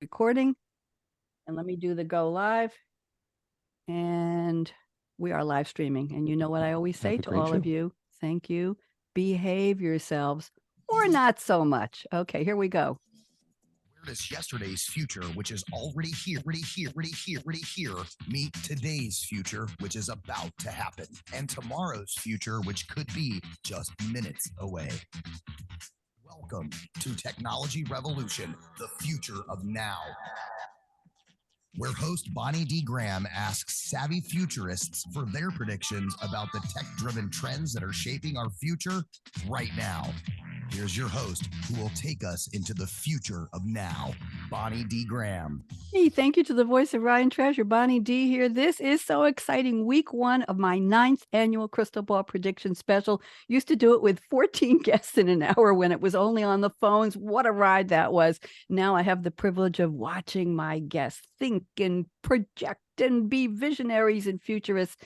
recording, and let me do the go live. And we are live streaming. And you know what I always say to all of you? Thank you. Behave yourselves, or not so much. Okay, here we go. Is yesterday's future, which is already here, meet today's future, which is about to happen, and tomorrow's future, which could be just minutes away. Welcome to Technology Revolution, the future of now, where host Bonnie D. Graham asks savvy futurists for their predictions about the tech-driven trends that are shaping our future right now. Here's your host, who will take us into the future of now, Bonnie D. Graham. Hey, thank you to the voice of Ryan Treasure, Bonnie D here. This is so exciting. Week 1 of my 9th annual Crystal Ball Prediction Special. Used to do it with 14 guests in an hour when it was only on the phones. What a ride that was. Now I have the privilege of watching my guests think and project and be visionaries and futurists,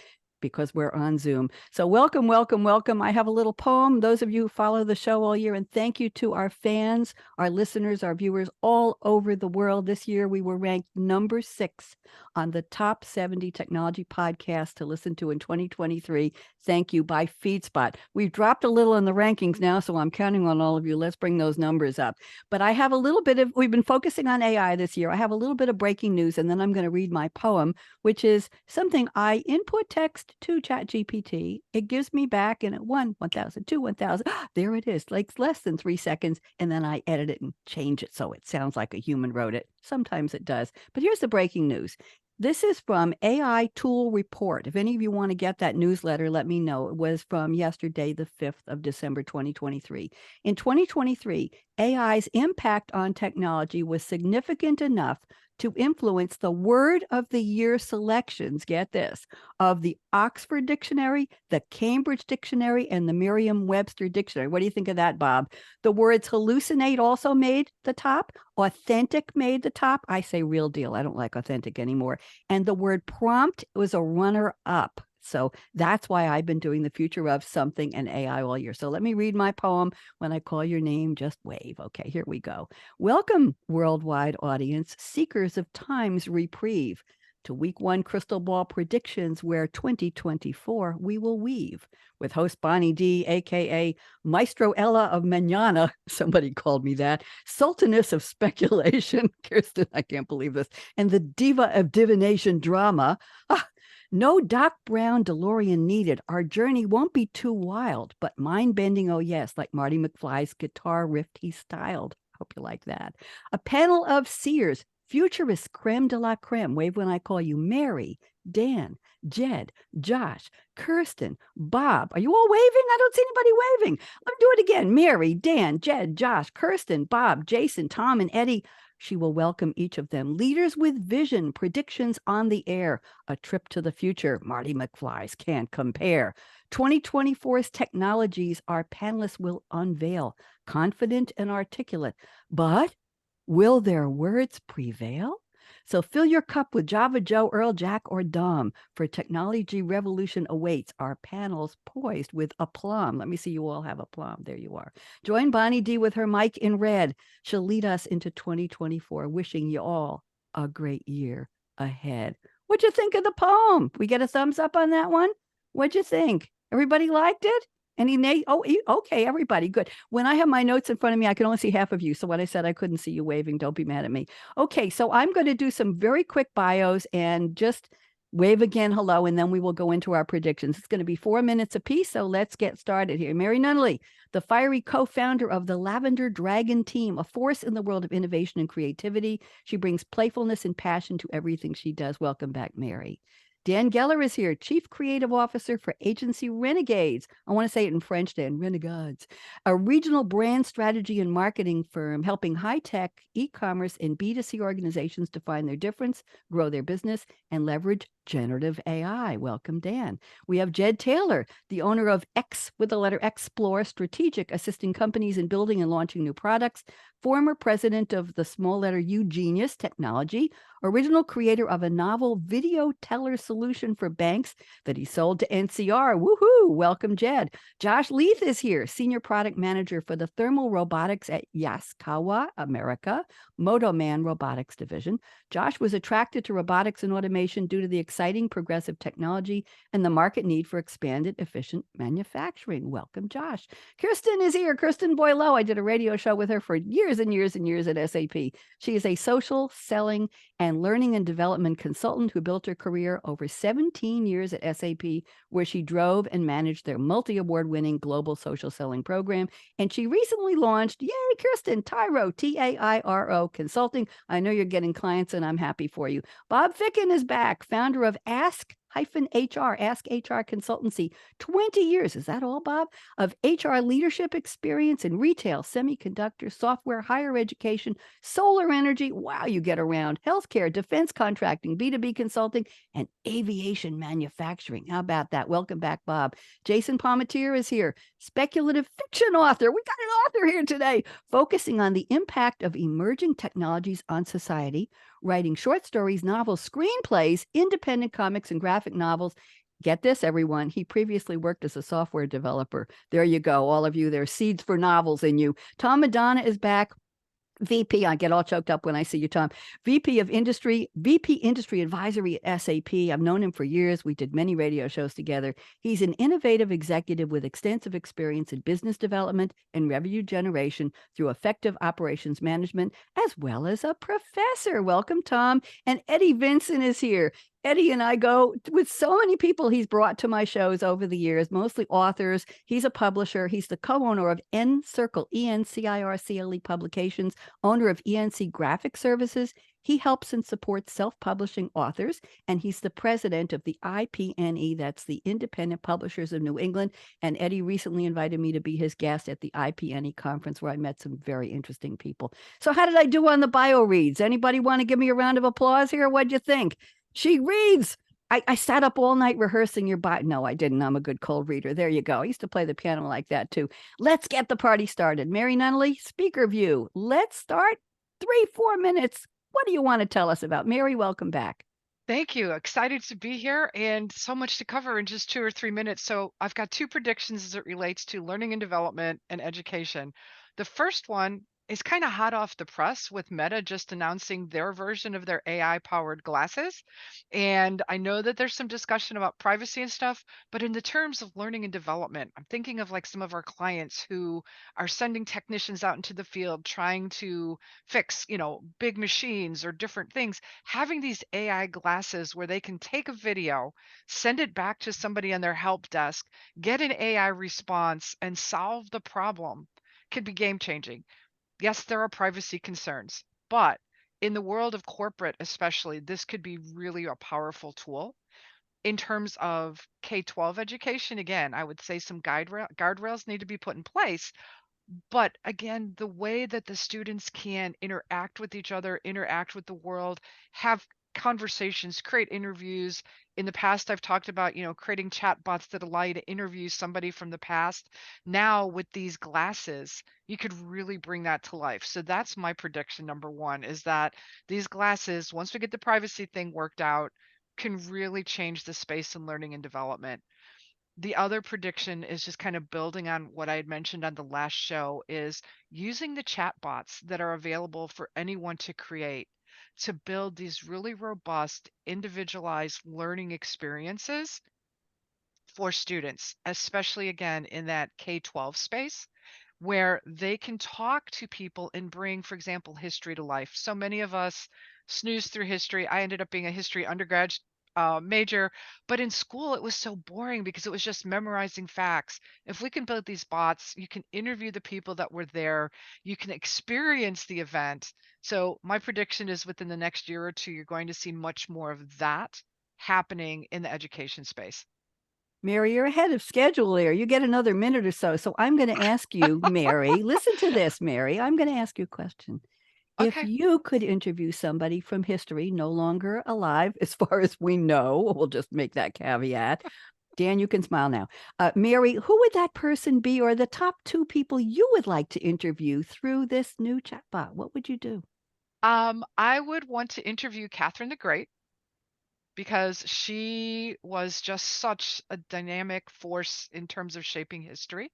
because we're on Zoom. So welcome, welcome, welcome. I have a little poem, those of you who follow the show all year, and thank you to our fans, our listeners, our viewers all over the world. This year, we were ranked number 6 on the top 70 technology podcasts to listen to in 2023. Thank you, by FeedSpot. We've dropped a little in the rankings now, so I'm counting on all of you. Let's bring those numbers up. But I have a little bit of, we've been focusing on AI this year. I have a little bit of breaking news, and then I'm going to read my poem, which is something I input text to ChatGPT. It gives me back in 1,000, 2, 1,000. There it is, like less than 3 seconds. And then I edit it and change it so it sounds like a human wrote it. Sometimes it does. But here's the breaking news. This is from AI Tool Report. If any of you want to get that newsletter, let me know. It was from yesterday, the 5th of December, 2023. In 2023, AI's impact on technology was significant enough to influence the word of the year selections, get this, of the Oxford Dictionary, the Cambridge Dictionary, and the Merriam-Webster Dictionary. What do you think of that, Bob? The words hallucinate also made the top. Authentic made the top. I say real deal. I don't like authentic anymore. And the word prompt was a runner-up. So that's why I've been doing the future of something and AI all year. So let me read my poem. When I call your name, just wave. Okay, here we go. Welcome, worldwide audience, seekers of time's reprieve, to week 1 Crystal Ball predictions, where 2024 we will weave. With host Bonnie D, aka Maestro Ella of Manana, somebody called me that, Sultaness of Speculation, Kirsten, I can't believe this, and the Diva of Divination Drama. No Doc Brown DeLorean needed. Our journey won't be too wild, but mind-bending, oh yes, like Marty McFly's guitar riff he styled. Hope you like that. A panel of seers, futurist creme de la creme. Wave when I call you. Mary, Dan, Jed, Josh, Kirsten, Bob. Are you all waving? I don't see anybody waving. Let me do it again. Mary, Dan, Jed, Josh, Kirsten, Bob, Jason, Tom, and Eddie. She will welcome each of them. Leaders with vision, predictions on the air, a trip to the future. Marty McFly's can't compare. 2024's technologies our panelists will unveil, confident and articulate. But will their words prevail? So fill your cup with Java Joe, Earl, Jack, or Dom, for technology revolution awaits. Our panels poised with aplomb. Let me see you all have aplomb. There you are. Join Bonnie D with her mic in red. She'll lead us into 2024, wishing you all a great year ahead. What'd you think of the poem? We get a thumbs up on that one? What'd you think? Everybody liked it? Any oh, okay, everybody, good. When I have my notes in front of me, I can only see half of you. So when I said I couldn't see you waving, don't be mad at me. Okay, so I'm going to do some very quick bios and just wave again, hello, and then we will go into our predictions. It's going to be 4 minutes apiece, so let's get started here. Mary Nunnally, the fiery co-founder of the Lavender Dragon team, a force in the world of innovation and creativity. She brings playfulness and passion to everything she does. Welcome back, Mary. Dan Geller is here, Chief Creative Officer for Agency Renegades. I want to say it in French, Dan, Renegades, a regional brand strategy and marketing firm helping high-tech, e-commerce, and B2C organizations define their difference, grow their business, and leverage generative AI. Welcome, Dan. We have Jed Taylor, the owner of X with the letter Explore Strategic, assisting companies in building and launching new products, former president of the small letter U Genius Technology, original creator of a novel video teller solution for banks that he sold to NCR. Woohoo! Welcome, Jed. Josh Leith is here, senior product manager for the thermal robotics at Yaskawa America, Motoman Robotics Division. Josh was attracted to robotics and automation due to the exciting progressive technology and the market need for expanded, efficient manufacturing. Welcome, Josh. Kirsten is here. Kirsten Boileau. I did a radio show with her for years and years and years at SAP. She is a social selling and learning and development consultant who built her career over 17 years at SAP, where she drove and managed their multi-award winning global social selling program. And she recently launched, yay, Kirsten, Tyro, Tairo Consulting. I know you're getting clients and I'm happy for you. Bob Ficken is back, founder of Ask-HR, Ask HR Consultancy. 20 years, is that all, Bob? Of HR leadership experience in retail, semiconductor, software, higher education, solar energy. Wow, you get around. Healthcare, defense contracting, B2B consulting, and aviation manufacturing. How about that? Welcome back, Bob. Jason Palmetier is here, speculative fiction author. We got an author here today, focusing on the impact of emerging technologies on society, writing short stories, novels, screenplays, independent comics, and graphic novels. Get this, everyone. He previously worked as a software developer. There you go. All of you, there's seeds for novels in you. Tom Madonna is back. VP, I get all choked up when I see you, Tom. VP Industry Advisory at SAP. I've known him for years. We did many radio shows together. He's an innovative executive with extensive experience in business development and revenue generation through effective operations management, as well as a professor. Welcome, Tom. And Eddie Vincent is here. Eddie and I go with so many people he's brought to my shows over the years, mostly authors. He's a publisher. He's the co-owner of Encircle, ENCIRCLE Publications, owner of ENC Graphic Services. He helps and supports self-publishing authors, and he's the president of the IPNE, that's the Independent Publishers of New England. And Eddie recently invited me to be his guest at the IPNE conference, where I met some very interesting people. So how did I do on the bio reads? Anybody want to give me a round of applause here? What'd you think? She reads. I sat up all night rehearsing your bio. No, I didn't. I'm a good cold reader. There you go. I used to play the piano like that too. Let's get the party started. Mary Nunnally, speaker view. Let's start 3-4 minutes. What do you want to tell us about? Mary, welcome back. Thank you. Excited to be here and so much to cover in just 2 or 3 minutes. So I've got two predictions as it relates to learning and development and education. The first one is kind of hot off the press with Meta just announcing their version of their AI powered glasses. And I know that there's some discussion about privacy and stuff, but in the terms of learning and development, I'm thinking of like some of our clients who are sending technicians out into the field trying to fix, big machines or different things. Having these AI glasses where they can take a video, send it back to somebody on their help desk, get an AI response, and solve the problem could be game changing. Yes, there are privacy concerns, but in the world of corporate, especially, this could be really a powerful tool. In terms of K-12 education, again, I would say some guardrails need to be put in place. But again, the way that the students can interact with each other, interact with the world, have conversations, create interviews. In the past, I've talked about, creating chatbots that allow you to interview somebody from the past. Now, with these glasses, you could really bring that to life. So that's my prediction, number one, is that these glasses, once we get the privacy thing worked out, can really change the space in learning and development. The other prediction is just kind of building on what I had mentioned on the last show is using the chatbots that are available for anyone to create to build these really robust, individualized learning experiences for students, especially again in that K-12 space where they can talk to people and bring, for example, history to life. So many of us snooze through history. I ended up being a history undergrad major, but in school it was so boring because it was just memorizing facts. If we can build these bots, you can interview the people that were there, you can experience the event. So my prediction is within the next year or two, you're going to see much more of that happening in the education space. Mary, you're ahead of schedule there. You get another minute or so. So I'm going to ask you, Mary, listen to this, Mary. I'm going to ask you a question. If Okay. you could interview somebody from history, no longer alive, as far as we know, we'll just make that caveat. Dan, you can smile now. Mary, who would that person be, or the top two people you would like to interview through this new chatbot? What would you do? I would want to interview Catherine the Great because she was just such a dynamic force in terms of shaping history.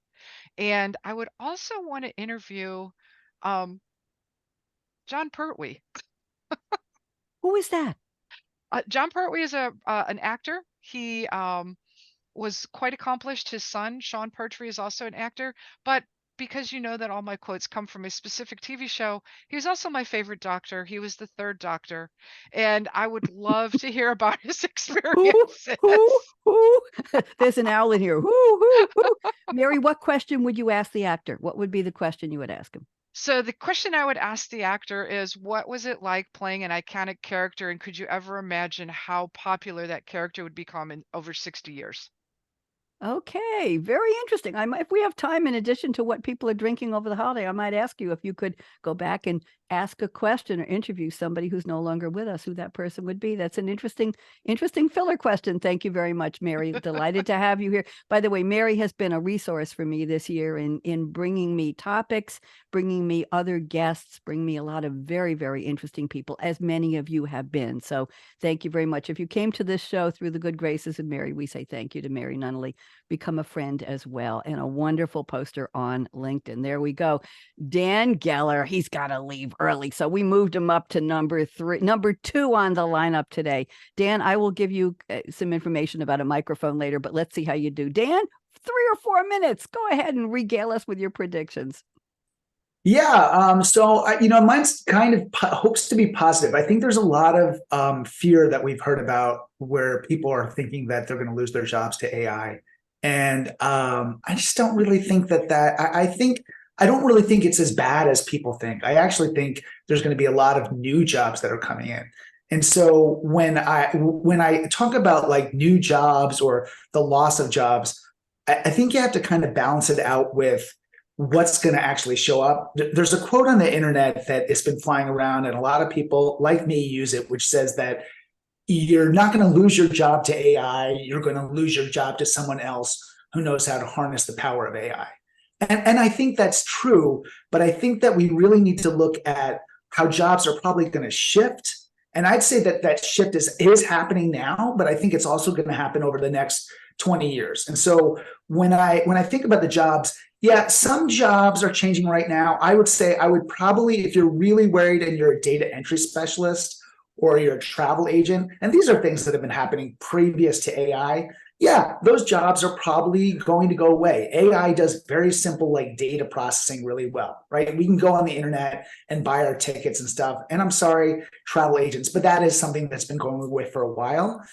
And I would also want to interview um, John Pertwee. Who is that? John Pertwee is a an actor. He was quite accomplished. His son, Sean Pertwee, is also an actor. But because you know that all my quotes come from a specific TV show, he was also my favorite Doctor. He was the third Doctor, and I would love to hear about his Who? experiences. Who? There's an owl in here. Who? Mary, what question would you ask the actor? What would be the question you would ask him? So the question I would ask the actor is, what was it like playing an iconic character, and could you ever imagine how popular that character would become in over 60 years? Okay, very interesting. If we have time, in addition to what people are drinking over the holiday, I might ask you if you could go back and ask a question or interview somebody who's no longer with us, who that person would be. That's an interesting filler question. Thank you very much, Mary. Delighted to have you here. By the way, Mary has been a resource for me this year in bringing me topics, bringing me other guests, bringing me a lot of very, very interesting people, as many of you have been. So thank you very much. If you came to this show through the good graces of Mary, we say thank you to Mary Nunnally. Become a friend as well, and a wonderful poster on LinkedIn. There we go. Dan Geller, he's got to leave early, so we moved him up to number 2 on the lineup today. Dan, I will give you some information about a microphone later, but let's see how you do. Dan, 3 or 4 minutes. Go ahead and regale us with your predictions. Yeah, mine's kind of hopes to be positive. I think there's a lot of fear that we've heard about where people are thinking that they're going to lose their jobs to AI. And I just don't really think I don't really think it's as bad as people think. I actually think there's going to be a lot of new jobs that are coming in. And so when I talk about like new jobs or the loss of jobs, I think you have to kind of balance it out with what's going to actually show up. There's a quote on the internet that has been flying around, and a lot of people like me use it, which says that you're not going to lose your job to AI. You're going to lose your job to someone else who knows how to harness the power of AI. And I think that's true, but I think that we really need to look at how jobs are probably going to shift. And I'd say that that shift is happening now, but I think it's also going to happen over the next 20 years. And so when I think about the jobs, yeah, some jobs are changing right now. I would say I would probably, if you're really worried and you're a data entry specialist or you're a travel agent, and these are things that have been happening previous to AI, yeah, those jobs are probably going to go away. AI does very simple like data processing really well, right? We can go on the internet and buy our tickets and stuff. And I'm sorry, travel agents, but that is something that's been going away for a while.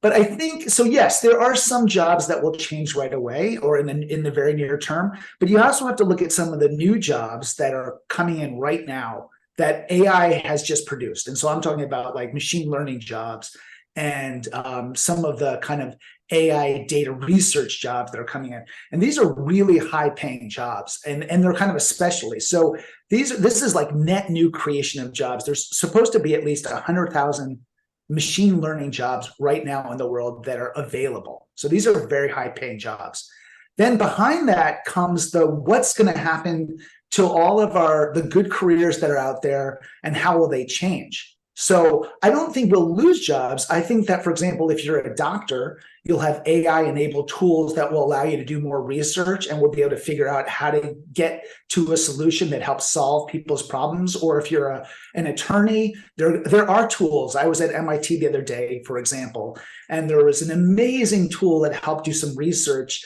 But I think so. Yes, there are some jobs that will change right away or in the very near term. But you also have to look at some of the new jobs that are coming in right now that AI has just produced. And so I'm talking about like machine learning jobs and some of the kind of AI data research jobs that are coming in. And these are really high paying jobs and they're kind of especially. So this is like net new creation of jobs. There's supposed to be at least 100,000 machine learning jobs right now in the world that are available. So these are very high paying jobs. Then behind that comes what's going to happen to all of the good careers that are out there and how will they change? So I don't think we'll lose jobs. I think that, for example, if you're a doctor, you'll have AI-enabled tools that will allow you to do more research and we'll be able to figure out how to get to a solution that helps solve people's problems. Or if you're an attorney, there are tools. I was at MIT the other day, for example, and there was an amazing tool that helped do some research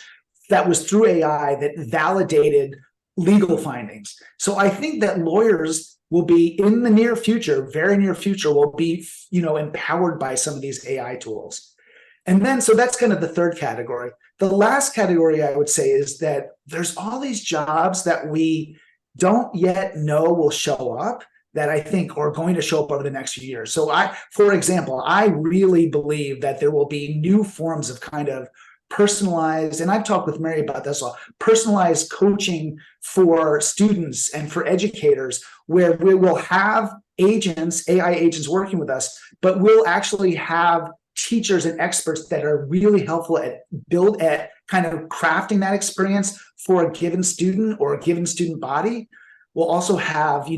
that was through AI that validated legal findings. So I think that lawyers will be in the near future, very near future, will be, empowered by some of these AI tools. And then, so that's kind of the third category. The last category I would say is that there's all these jobs that we don't yet know will show up that I think are going to show up over the next few years. So for example, I really believe that there will be new forms of kind of personalized, and I've talked with Mary about this a lot, personalized coaching for students and for educators, where we will have agents, AI agents working with us, but we'll actually have teachers and experts that are really helpful at kind of crafting that experience for a given student or a given student body. We'll also have,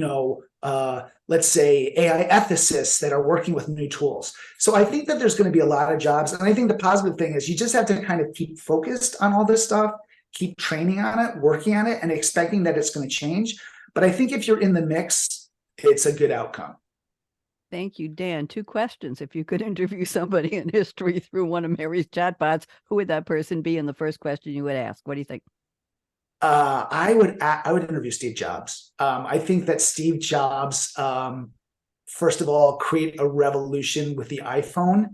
let's say AI ethicists that are working with new tools. So I think that there's going to be a lot of jobs. And I think the positive thing is you just have to kind of keep focused on all this stuff, keep training on it, working on it, and expecting that it's going to change. But I think if you're in the mix, it's a good outcome. Thank you, Dan. 2 questions. If you could interview somebody in history through one of Mary's chatbots, who would that person be? And the first question you would ask, what do you think? I would interview Steve Jobs. I think that Steve Jobs, first of all, create a revolution with the iPhone,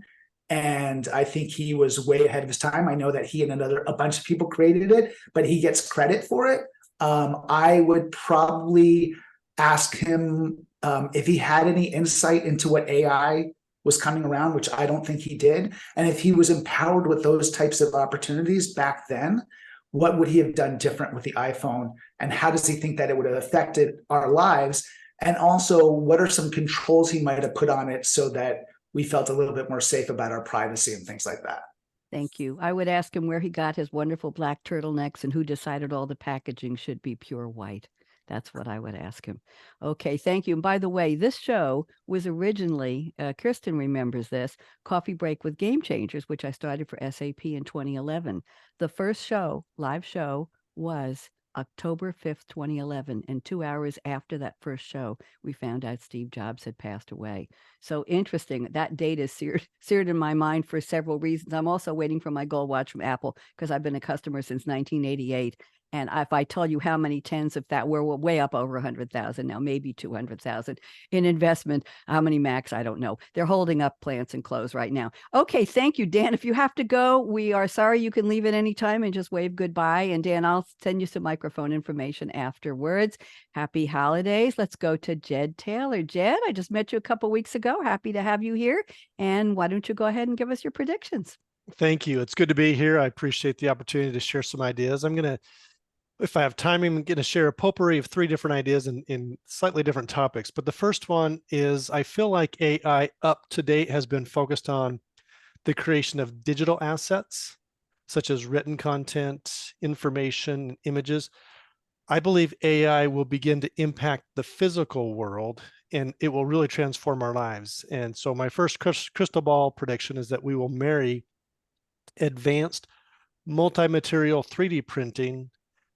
and I think he was way ahead of his time. I know that he and a bunch of people created it, but he gets credit for it. I would probably ask him if he had any insight into what AI was coming around, which I don't think he did, and if he was empowered with those types of opportunities back then, what would he have done different with the iPhone, and how does he think that it would have affected our lives? And also, what are some controls he might have put on it so that we felt a little bit more safe about our privacy and things like that? Thank you. I would ask him where he got his wonderful black turtlenecks and who decided all the packaging should be pure white. That's what I would ask him. Okay, thank you. And by the way, this show was originally, Kirsten remembers this, Coffee Break with Game Changers, which I started for SAP in 2011. The first show, live show, was October 5th, 2011. And 2 hours after that first show, we found out Steve Jobs had passed away. So interesting. That date is seared in my mind for several reasons. I'm also waiting for my gold watch from Apple because I've been a customer since 1988. And if I tell you how many tens of that, we're way up over 100,000 now, maybe 200,000 in investment. How many Macs? I don't know. They're holding up plants and clothes right now. Okay, thank you, Dan. If you have to go, we are sorry. You can leave at any time and just wave goodbye. And Dan, I'll send you some microphone information afterwards. Happy holidays. Let's go to Jed Taylor. Jed, I just met you a couple weeks ago. Happy to have you here. And why don't you go ahead and give us your predictions? Thank you. It's good to be here. I appreciate the opportunity to share some ideas. If I have time, I'm going to share a potpourri of 3 different ideas in slightly different topics. But the first one is, I feel like AI up to date has been focused on the creation of digital assets, such as written content, information, images. I believe AI will begin to impact the physical world, and it will really transform our lives. And so my first crystal ball prediction is that we will marry advanced multi-material 3D printing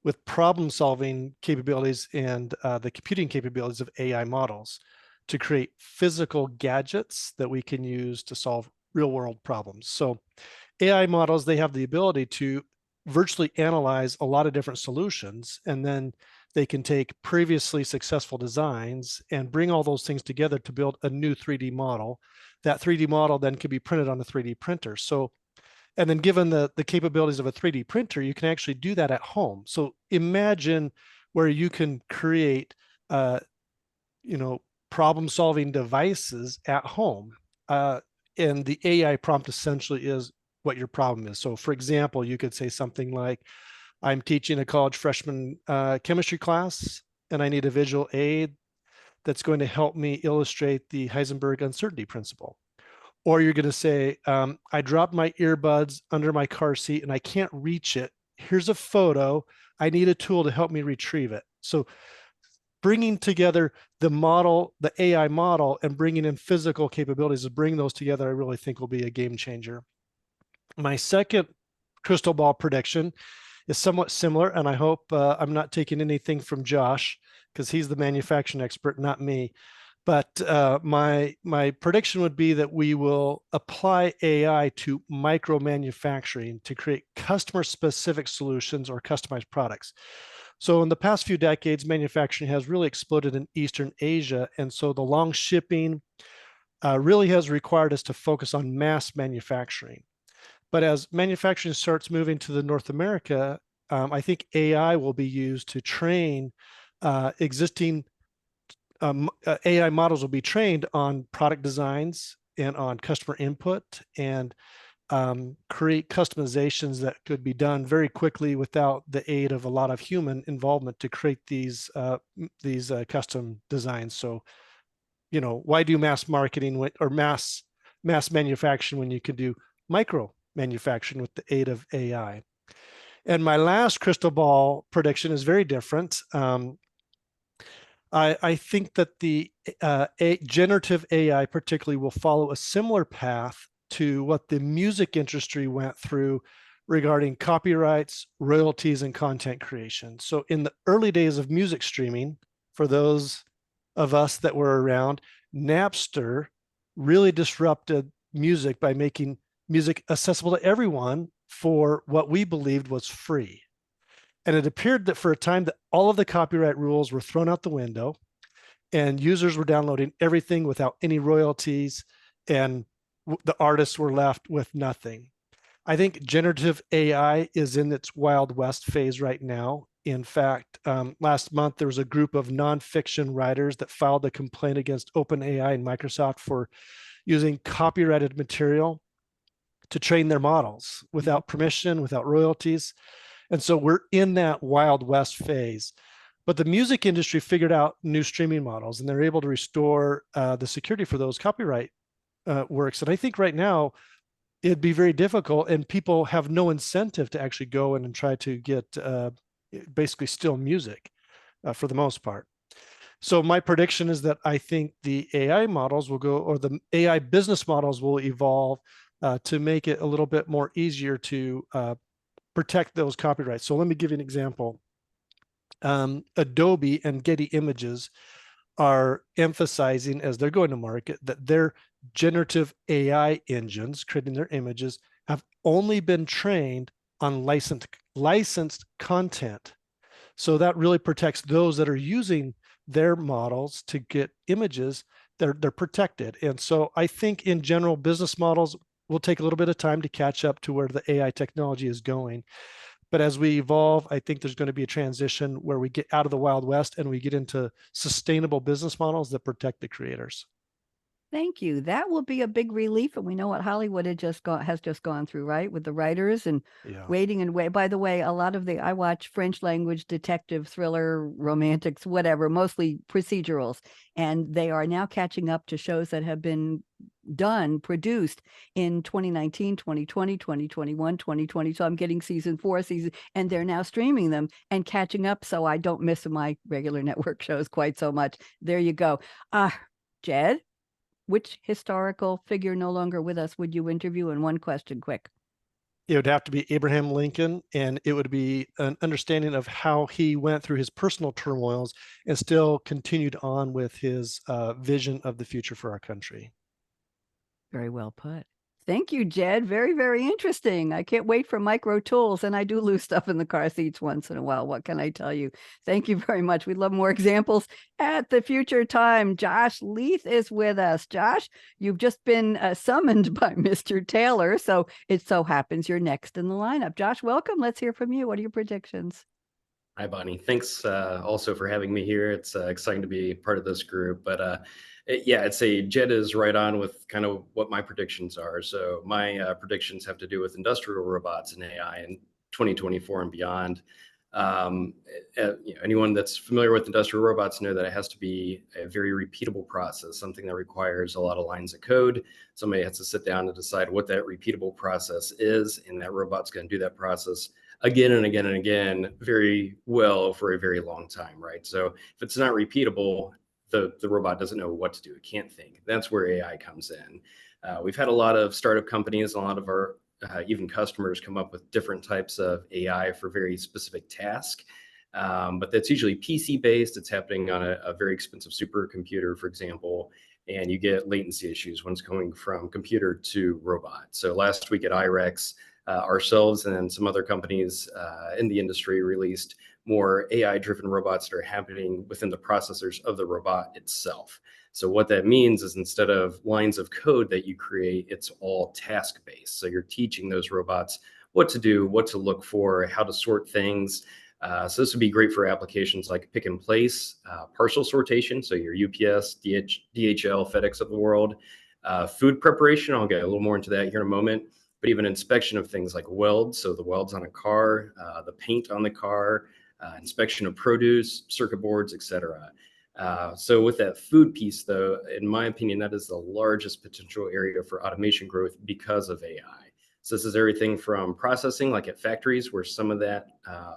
with problem-solving capabilities and the computing capabilities of AI models to create physical gadgets that we can use to solve real-world problems. So AI models, they have the ability to virtually analyze a lot of different solutions, and then they can take previously successful designs and bring all those things together to build a new 3D model. That 3D model then can be printed on a 3D printer. So and then given the capabilities of a 3D printer, you can actually do that at home. So imagine where you can create, problem-solving devices at home. And the AI prompt essentially is what your problem is. So for example, you could say something like, I'm teaching a college freshman chemistry class, and I need a visual aid that's going to help me illustrate the Heisenberg uncertainty principle. Or you're going to say, I dropped my earbuds under my car seat and I can't reach it. Here's a photo. I need a tool to help me retrieve it. So bringing together the model, the AI model, and bringing in physical capabilities to bring those together, I really think will be a game changer. My second crystal ball prediction is somewhat similar, and I hope I'm not taking anything from Josh, because he's the manufacturing expert, not me. But my prediction would be that we will apply AI to micro manufacturing to create customer specific solutions or customized products. So in the past few decades, manufacturing has really exploded in Eastern Asia. And so the long shipping really has required us to focus on mass manufacturing. But as manufacturing starts moving to the North America, I think AI will be used to train existing AI models will be trained on product designs and on customer input, and create customizations that could be done very quickly without the aid of a lot of human involvement to create these custom designs. So, why do mass marketing or mass manufacturing when you can do micro manufacturing with the aid of AI? And my last crystal ball prediction is very different. I think that the generative AI particularly will follow a similar path to what the music industry went through regarding copyrights, royalties, and content creation. So in the early days of music streaming, for those of us that were around, Napster really disrupted music by making music accessible to everyone for what we believed was free. And it appeared that for a time that all of the copyright rules were thrown out the window and users were downloading everything without any royalties, and the artists were left with nothing. I think generative AI is in its Wild West phase right now. In fact, last month, there was a group of nonfiction writers that filed a complaint against OpenAI and Microsoft for using copyrighted material to train their models without permission, without royalties. And so we're in that Wild West phase. But the music industry figured out new streaming models, and they're able to restore the security for those copyright works. And I think right now it'd be very difficult, and people have no incentive to actually go in and try to get basically steal music for the most part. So my prediction is that I think the AI models will go, or the AI business models will evolve to make it a little bit more easier to protect those copyrights. So let me give you an example. Adobe and Getty Images are emphasizing, as they're going to market, that their generative AI engines creating their images have only been trained on licensed content. So that really protects those that are using their models to get images. They're protected. And so I think in general, business models will take a little bit of time to catch up to where the AI technology is going. But as we evolve, I think there's going to be a transition where we get out of the Wild West and we get into sustainable business models that protect the creators. Thank you. That will be a big relief. And we know what Hollywood has just gone through, right? With the writers and waiting and wait. By the way, a lot of I watch French language detective thriller, romantics, whatever, mostly procedurals. And they are now catching up to shows that have been produced in 2019, 2020, 2021, 2020. So I'm getting season 4, and they're now streaming them and catching up. So I don't miss my regular network shows quite so much. There you go. Jed, which historical figure no longer with us would you interview in one question, quick? It would have to be Abraham Lincoln, and it would be an understanding of how he went through his personal turmoils and still continued on with his vision of the future for our country. Very well put. Thank you, Jed. Very, very interesting. I can't wait for micro tools, and I do lose stuff in the car seats once in a while. What can I tell you? Thank you very much. We'd love more examples at the future time. Josh Leith is with us. Josh, you've just been summoned by Mr. Taylor, so it so happens you're next in the lineup. Josh, welcome. Let's hear from you. What are your predictions? Hi, Bonnie. Thanks also for having me here. It's exciting to be part of this group. But yeah, I'd say Jed is right on with kind of what my predictions are. So my predictions have to do with industrial robots and AI in 2024 and beyond. Anyone that's familiar with industrial robots know that it has to be a very repeatable process, something that requires a lot of lines of code. Somebody has to sit down and decide what that repeatable process is, and that robot's going to do that process again and again and again very well for a very long time, right? So if it's not repeatable, the robot doesn't know what to do. It can't think. That's where AI comes in. We've had a lot of startup companies, a lot of our even customers come up with different types of AI for very specific tasks. But that's usually PC based. It's happening on a very expensive supercomputer, for example, and you get latency issues when it's going from computer to robot. So last week at IREX, ourselves and some other companies in the industry released more AI-driven robots that are happening within the processors of the robot itself. So what that means is instead of lines of code that you create, it's all task-based. So you're teaching those robots what to do, what to look for, how to sort things. So this would be great for applications like pick and place, parcel sortation, so your UPS, DHL, FedEx of the world, food preparation. I'll get a little more into that here in a moment. but even inspection of things like welds, so the welds on a car, the paint on the car, inspection of produce, circuit boards, etc. So with that food piece, though, in my opinion, that is the largest potential area for automation growth because of AI. So this is everything from processing, like at factories, where some of that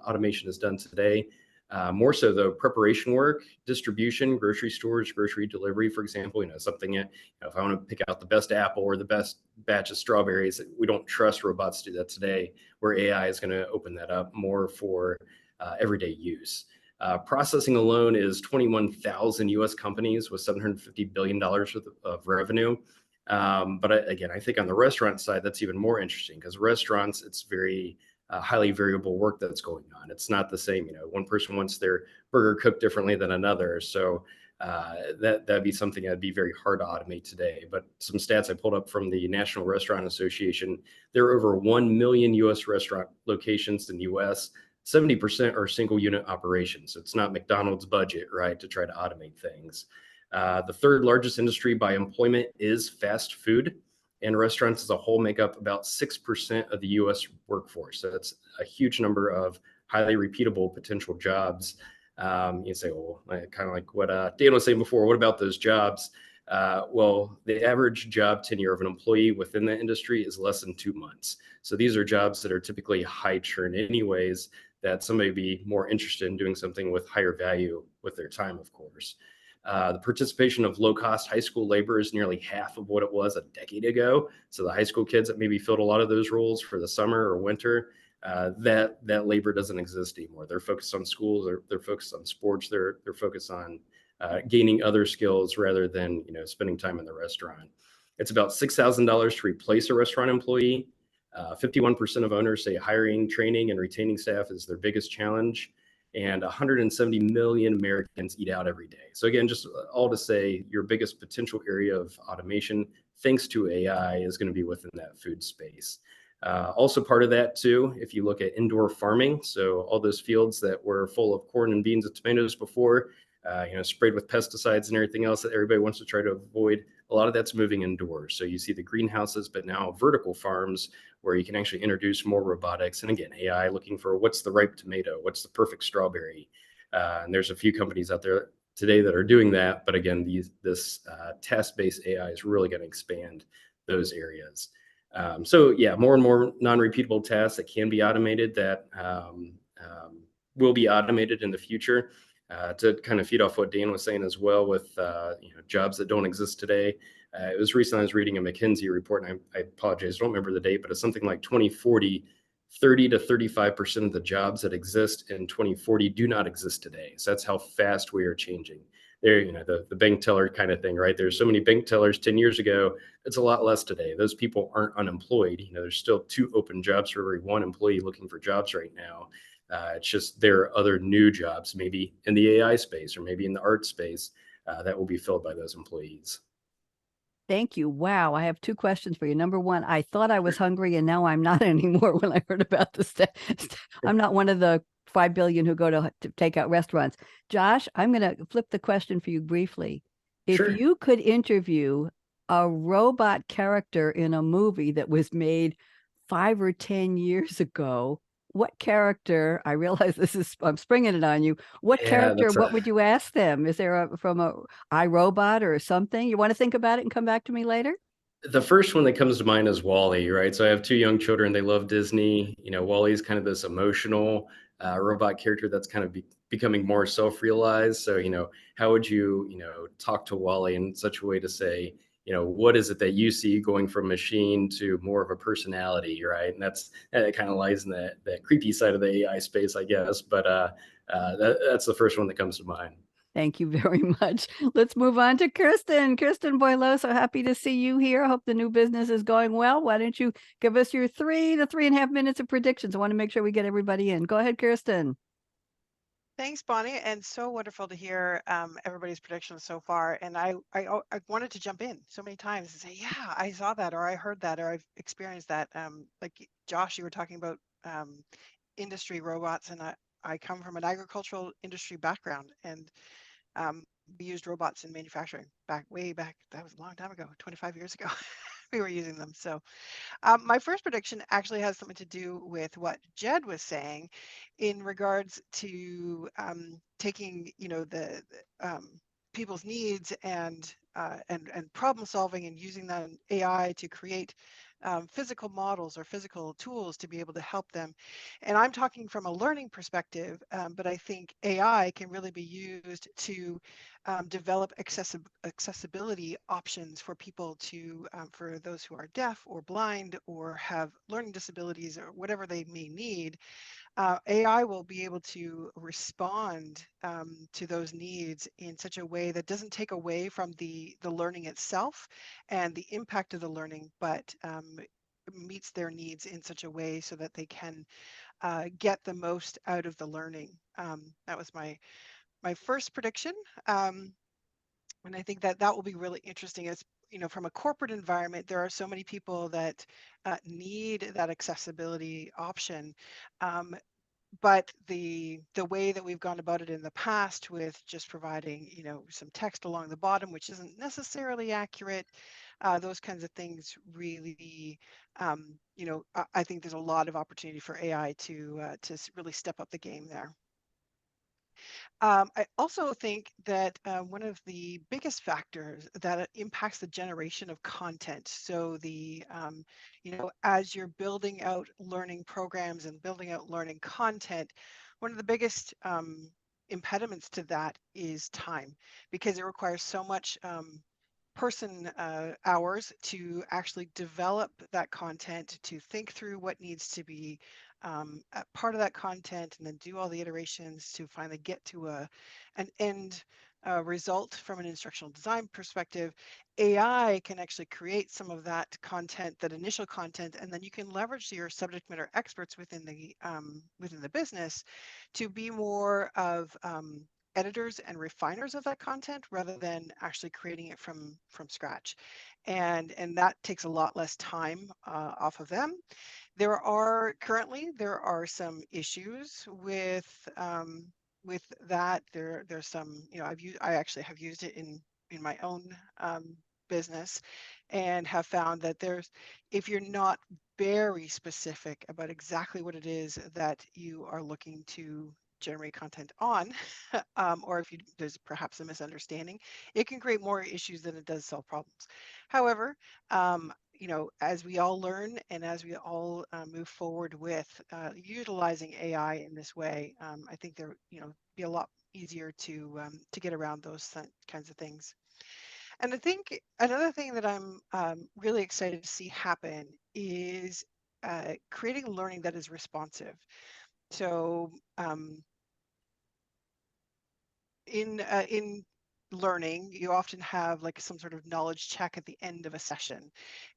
automation is done today. More so, though, preparation work, distribution, grocery stores, grocery delivery, for example. Something. If I want to pick out the best apple or the best batch of strawberries, we don't trust robots to do that today. Where AI is going to open that up more for everyday use. Processing alone is 21,000 U.S. companies with $750 billion worth of revenue. But again, I think on the restaurant side, that's even more interesting because restaurants, it's very highly variable work that's going on. It's not the same. One person wants their burger cooked differently than another. So that'd be something that'd be very hard to automate today. But some stats I pulled up from the National Restaurant Association, there are over 1 million U.S. restaurant locations in the U.S. 70% are single unit operations. So it's not McDonald's budget, right, to try to automate things. The third largest industry by employment is fast food, and restaurants as a whole make up about 6% of the U.S. workforce. So that's a huge number of highly repeatable potential jobs. You say, well, kind of like what Dan was saying before, what about those jobs? Well, the average job tenure of an employee within the industry is less than 2 months. So these are jobs that are typically high churn anyways, that somebody be more interested in doing something with higher value with their time, of course. The participation of low-cost high school labor is nearly half of what it was a decade ago. So the high school kids that maybe filled a lot of those roles for the summer or winter, that labor doesn't exist anymore. They're focused on schools, they're focused on sports, they're focused on gaining other skills rather than spending time in the restaurant. It's about $6,000 to replace a restaurant employee. 51% of owners say hiring, training, and retaining staff is their biggest challenge. And 170 million Americans eat out every day. So again, just all to say your biggest potential area of automation, thanks to AI, is going to be within that food space. Also part of that too, if you look at indoor farming, so all those fields that were full of corn and beans and tomatoes before, sprayed with pesticides and everything else that everybody wants to try to avoid, a lot of that's moving indoors. So you see the greenhouses, but now vertical farms where you can actually introduce more robotics. And again, AI looking for what's the ripe tomato, what's the perfect strawberry. And there's a few companies out there today that are doing that. But again, this task-based AI is really going to expand those areas. So yeah, more and more non-repeatable tasks that can be automated that will be automated in the future. To kind of feed off what Dan was saying as well with jobs that don't exist today. It was recently I was reading a McKinsey report, and I apologize, I don't remember the date, but it's something like 2040, 30 to 35% of the jobs that exist in 2040 do not exist today. So that's how fast we are changing. There, the bank teller kind of thing, right? There's so many bank tellers 10 years ago. It's a lot less today. Those people aren't unemployed. There's still 2 open jobs for every 1 employee looking for jobs right now. It's just there are other new jobs, maybe in the AI space or maybe in the art space that will be filled by those employees. Thank you. Wow. I have 2 questions for you. Number 1, I thought I was hungry and now I'm not anymore when I heard about this. I'm not one of the 5 billion who go to takeout restaurants. Josh, I'm going to flip the question for you briefly. If Sure. you could interview a robot character in a movie that was made 5 or 10 years ago, what character, I realize I'm springing it on you. What Yeah, character, that's what would you ask them? Is there from a iRobot or something? You want to think about it and come back to me later? the first one that comes to mind is Wally, right? So I have 2 young children. They love Disney. Wally's kind of this emotional robot character that's kind of becoming more self-realized. So, how would you, talk to Wally in such a way to say, what is it that you see going from machine to more of a personality, right? And that kind of lies in that creepy side of the AI space, I guess. But that's the first one that comes to mind. Thank you very much. Let's move on to Kirsten. Kirsten Boileau, so happy to see you here. I hope the new business is going well. Why don't you give us your 3 to 3.5 minutes of predictions? I want to make sure we get everybody in. Go ahead, Kirsten. Thanks, Bonnie, and so wonderful to hear everybody's predictions so far. And I wanted to jump in so many times and say, yeah, I saw that, or I heard that, or I've experienced that. Like Josh, you were talking about industry robots, and I come from an agricultural industry background, and we used robots in manufacturing way back. That was a long time ago, 25 years ago. we were using them. So my first prediction actually has something to do with what Jed was saying in regards to taking, people's needs and problem solving and using that AI to create physical models or physical tools to be able to help them. And I'm talking from a learning perspective, but I think AI can really be used to develop accessibility options for people for those who are deaf or blind or have learning disabilities or whatever they may need. AI will be able to respond to those needs in such a way that doesn't take away from the learning itself and the impact of the learning, but meets their needs in such a way so that they can get the most out of the learning. That was my first prediction. And I think that that will be really interesting as from a corporate environment, there are so many people that need that accessibility option. But the way that we've gone about it in the past with just providing some text along the bottom, which isn't necessarily accurate, those kinds of things really, I think there's a lot of opportunity for AI to really step up the game there. I also think that one of the biggest factors that impacts the generation of content. So as you're building out learning programs and building out learning content, one of the biggest impediments to that is time, because it requires so much person hours to actually develop that content, to think through what needs to be a part of that content, and then do all the iterations to finally get to an end result from an instructional design perspective. AI can actually create some of that content, that initial content, and then you can leverage your subject matter experts within the business to be more of editors and refiners of that content rather than actually creating it from scratch, and that takes a lot less time off of them. There are some issues with that. There's some, I actually have used it in my own business, and have found that if you're not very specific about exactly what it is that you are looking to generate content on, or if there's perhaps a misunderstanding, it can create more issues than it does solve problems. However, as we all learn and as we all move forward with utilizing AI in this way, I think there, be a lot easier to get around those kinds of things. And I think another thing that I'm really excited to see happen is creating learning that is responsive. So in learning, you often have like some sort of knowledge check at the end of a session.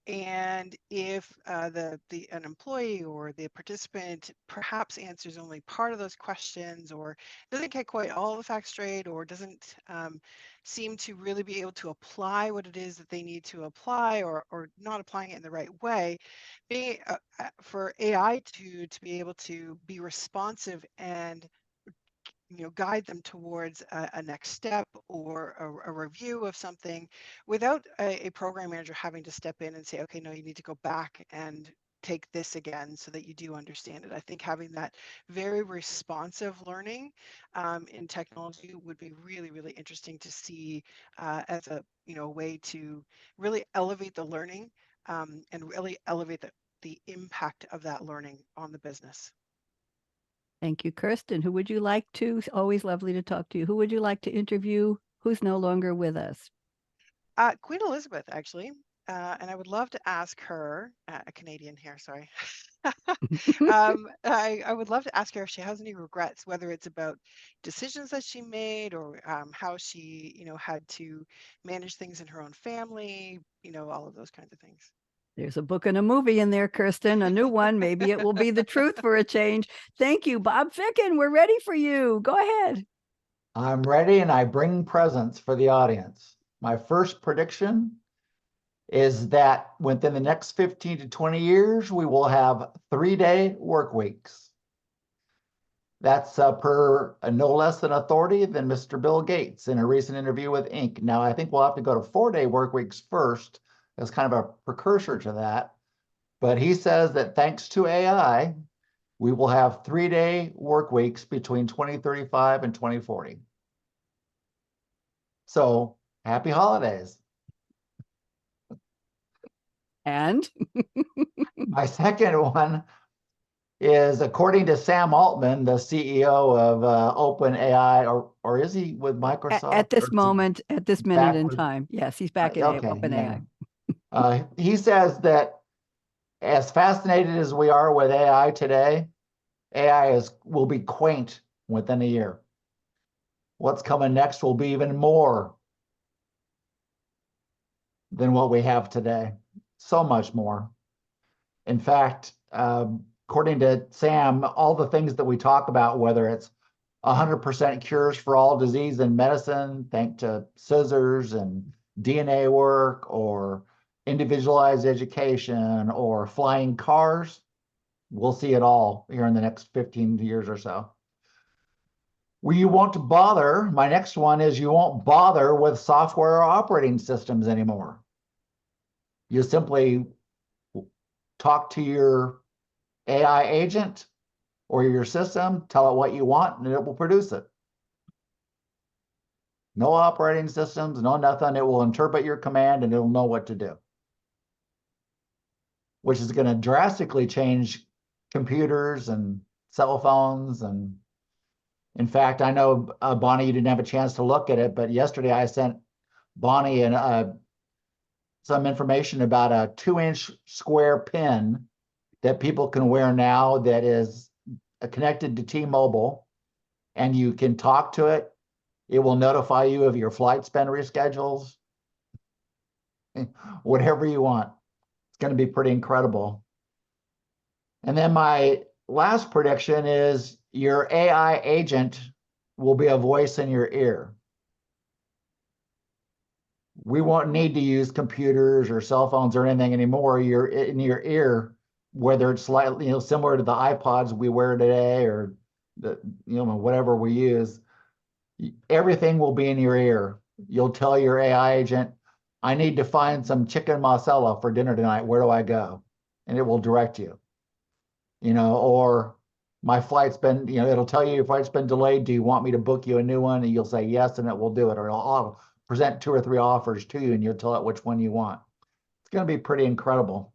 And if an employee or the participant perhaps answers only part of those questions, or doesn't get quite all the facts straight, or doesn't seem to really be able to apply what it is that they need to apply, or not applying it in the right way, for AI to be able to be responsive and guide them towards a next step or a review of something without a program manager having to step in and say, okay, no, you need to go back and take this again so that you do understand it. I think having that very responsive learning in technology would be really, really interesting to see as a way to really elevate the learning and really elevate the impact of that learning on the business. Thank you, Kirsten. Who would you like to? Always lovely to talk to you. Who would you like to interview? Who's no longer with us? Queen Elizabeth, actually. And I would love to ask her, a Canadian here, sorry. I would love to ask her if she has any regrets, whether it's about decisions that she made, or how she, had to manage things in her own family, all of those kinds of things. There's a book and a movie in there, Kirsten, a new one. Maybe it will be the truth for a change. Thank you, Bob Ficken. We're ready for you. Go ahead. I'm ready, and I bring presents for the audience. My first prediction is that within the next 15 to 20 years, we will have 3-day work weeks. That's per no less than authority than Mr. Bill Gates in a recent interview with Inc. Now, I think we'll have to go to 4-day work weeks first as kind of a precursor to that. But he says that thanks to AI, we will have 3-day work weeks between 2035 and 2040. So happy holidays. And My second one is, according to Sam Altman, the CEO of OpenAI, or is he with Microsoft? at this or is he moment, at this minute back in with- time, yes, he's back in Okay, OpenAI. yeah. He says that as fascinated as we are with AI today, AI will be quaint within a year. What's coming next will be even more than what we have today. So much more. In fact, according to Sam, all the things that we talk about, whether it's 100% cures for all disease in medicine, thanks to scissors and DNA work, or individualized education, or flying cars, we'll see it all here in the next 15 years or so. You won't bother. My next one is, you won't bother with software or operating systems anymore. You simply talk to your AI agent or your system, tell it what you want, and it will produce it. No operating systems, no nothing. It will interpret your command and it'll know what to do, which is going to drastically change computers and cell phones. And in fact, I know, Bonnie, you didn't have a chance to look at it, but yesterday I sent Bonnie some information about a 2-inch square pin that people can wear now that is connected to T-Mobile, and you can talk to it. It will notify you of your flight spend reschedules, whatever you want. It's going to be pretty incredible. And then my last prediction is, your AI agent will be a voice in your ear. We won't need to use computers or cell phones or anything anymore. You're in your ear, whether it's slightly, similar to the iPods we wear today, or the, whatever we use. Everything will be in your ear. You'll tell your AI agent, I need to find some chicken masala for dinner tonight. Where do I go? And it will direct you. Or my flight's been, it'll tell you your flight's been delayed. Do you want me to book you a new one? And you'll say yes, and it will do it. Or I'll present 2 or 3 offers to you, and you'll tell it which one you want. It's going to be pretty incredible.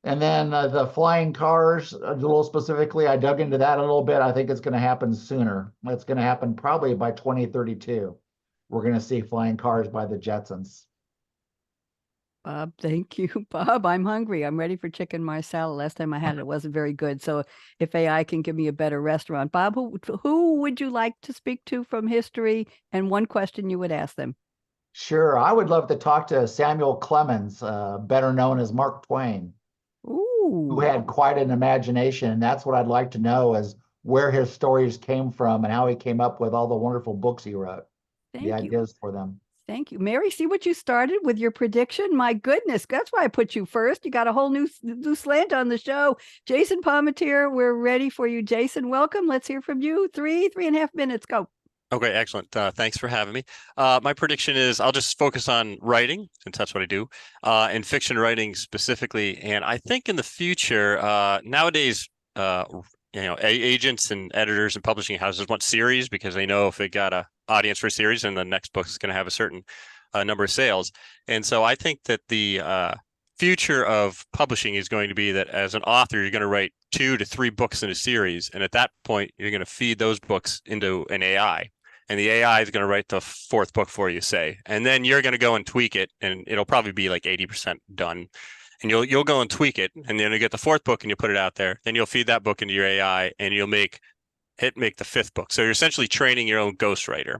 And then the flying cars, a little specifically, I dug into that a little bit. I think it's going to happen sooner. It's going to happen probably by 2032. We're going to see flying cars by the Jetsons. Bob, thank you. Bob, I'm hungry. I'm ready for chicken marsala. Last time I had it, it wasn't very good. So if AI can give me a better restaurant. Bob, who would you like to speak to from history? And one question you would ask them. Sure. I would love to talk to Samuel Clemens, better known as Mark Twain. Ooh. Who had quite an imagination. And that's what I'd like to know, is where his stories came from and how he came up with all the wonderful books he wrote, the ideas for them. Thank you. Mary, see what you started with your prediction? My goodness, that's why I put you first. You got a whole new slant on the show. Jason Palmetier, we're ready for you. Jason, welcome. Let's hear from you. 3.5 minutes. Go. Okay, excellent. Thanks for having me. My prediction is, I'll just focus on writing, since that's what I do, and fiction writing specifically. And I think in the future, nowadays, agents and editors and publishing houses want series, because they know if they got an audience for a series, and the next book is going to have a certain number of sales. And so I think that the future of publishing is going to be that as an author, you're going to write 2 to 3 books in a series. And at that point, you're going to feed those books into an AI. And the AI is going to write the 4th book for you, say. And then you're going to go and tweak it, and it'll probably be like 80% done. And you'll go and tweak it, and then you get the 4th book and you put it out there. Then you'll feed that book into your AI, and you'll make the 5th book. So you're essentially training your own ghostwriter.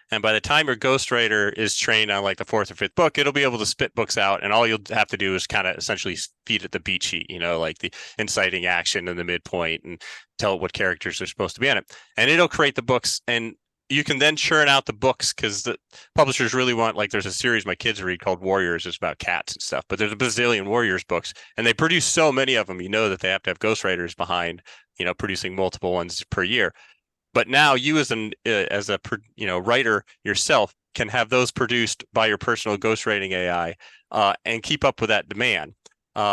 And by the time your ghostwriter is trained on like the 4th or 5th book, it'll be able to spit books out, and all you'll have to do is kind of essentially feed it the beat sheet, like the inciting action and the midpoint, and tell it what characters are supposed to be in it. And it'll create the books, and you can then churn out the books, because the publishers really want, like, there's a series my kids read called Warriors. It's about cats and stuff, but there's a bazillion Warriors books, and they produce so many of them, that they have to have ghostwriters behind, producing multiple ones per year. But now you as a writer yourself can have those produced by your personal ghostwriting AI and keep up with that demand.